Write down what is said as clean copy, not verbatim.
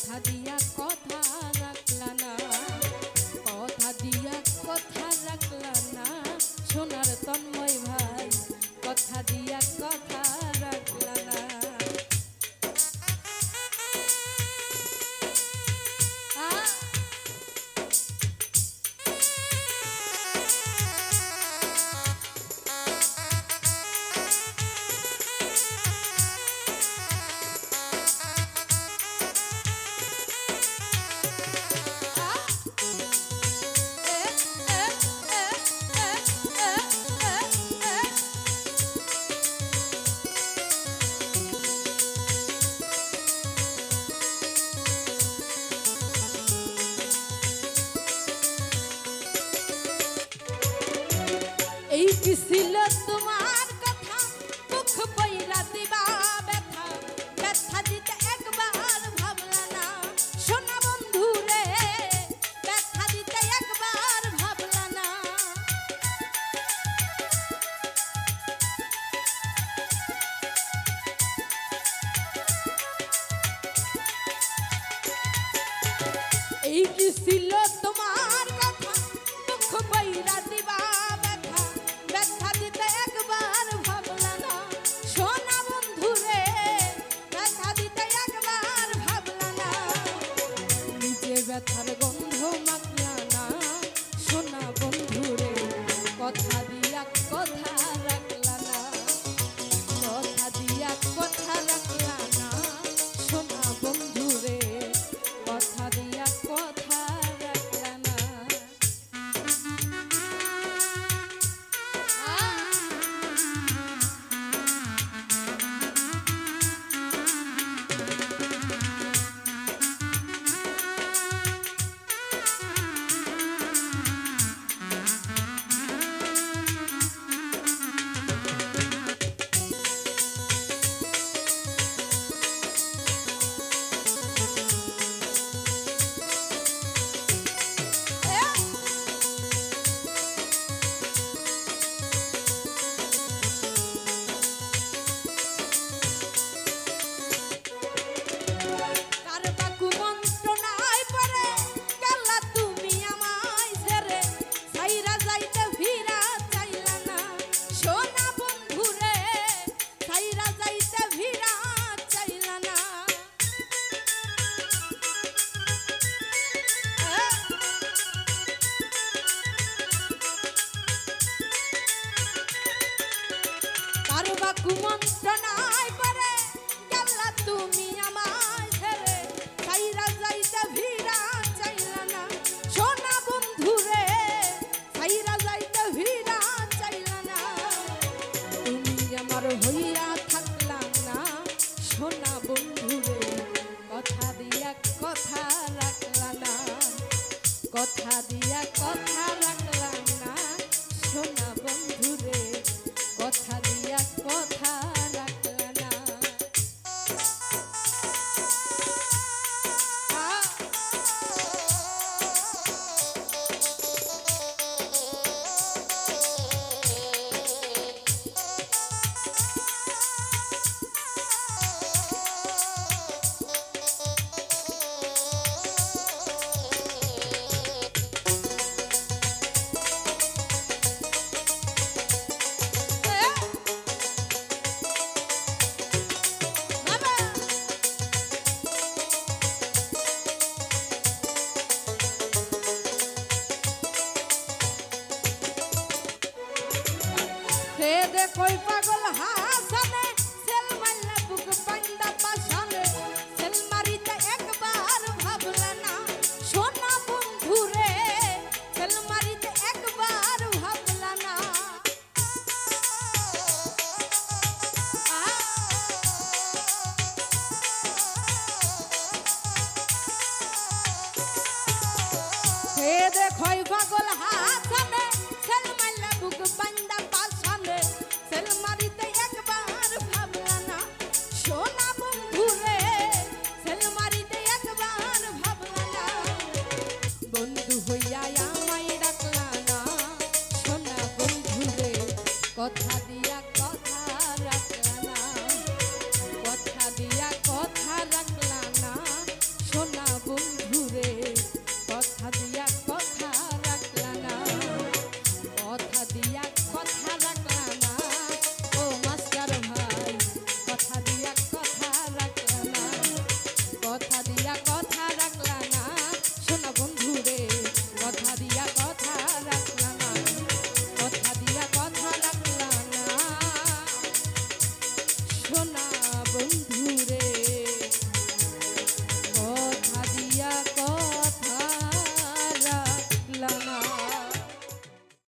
কথা দিয়া কথা রাখলা না, কথা দিয়া কথা রাখলা না সোনার তন্ময় ভাই, কথা দিয়া কথা রাখলা না। এই কি ছিল তোমার কথা, মুখ বইরা দিবা ব্যথা, ব্যথা দিতে একবার ভাবলা না সোনা বন্ধু রে, ব্যথা দিতে একবার ভাবলা না। এই কি ছিল তোমার কথা, মুখ বইরা দিবা ব্যথা দিতে একবার ভাবলা না সোনা বন্ধু রে, ব্যথা দিতে একবার ভাবলা না। নিজে ব্যথার গন্ধ মাখলা না সোনা বন্ধু রে, কথা দিয়া কথা রাখলা না, কথা দিয়া কথা রাখলা না সোনা বন্ধু রে, কথা দিয়া কথা রাখলা না। কুমন্ত্রণায় পরে গেলা তুমি আমায় ছেড়ে, ছাইরা যাইতে ভিড়া চাইলা না সোনা বন্ধু রে, ছাইরা যাইতে ভিড়া চাইলা না। তুমি আমার হইয়া থাকলা না সোনা বন্ধু রে, কথা দিয়া কথা রাখলা না, কথা দিয়া কথা রাখলা না সোনা বন্ধু রে, কথা দিয়া কথা রাখলা না। দেখই পাগল হাসানে সেল মারলে বুক পান্ডা পাশানে, সেল মারিতে একবার ভাবলা না সোনা বন্ধু রে, সেল মারিতে একবার ভাবলা না। সে দেখই পাগল হাসানে সেল মারলে বুক পান্ডা পাশানে, সেল মারিতে একবার ভাবলা না সোনা বন্ধু রে, সেল মারিতে একবার ভাবলা না। বন্ধু হইয়া আমায় রাখলা না সোনা বন্ধু রে, কথা দিয়া কথা রাখলা না, কথা দিয়া কথা রাখলা না সোনা বুঝো না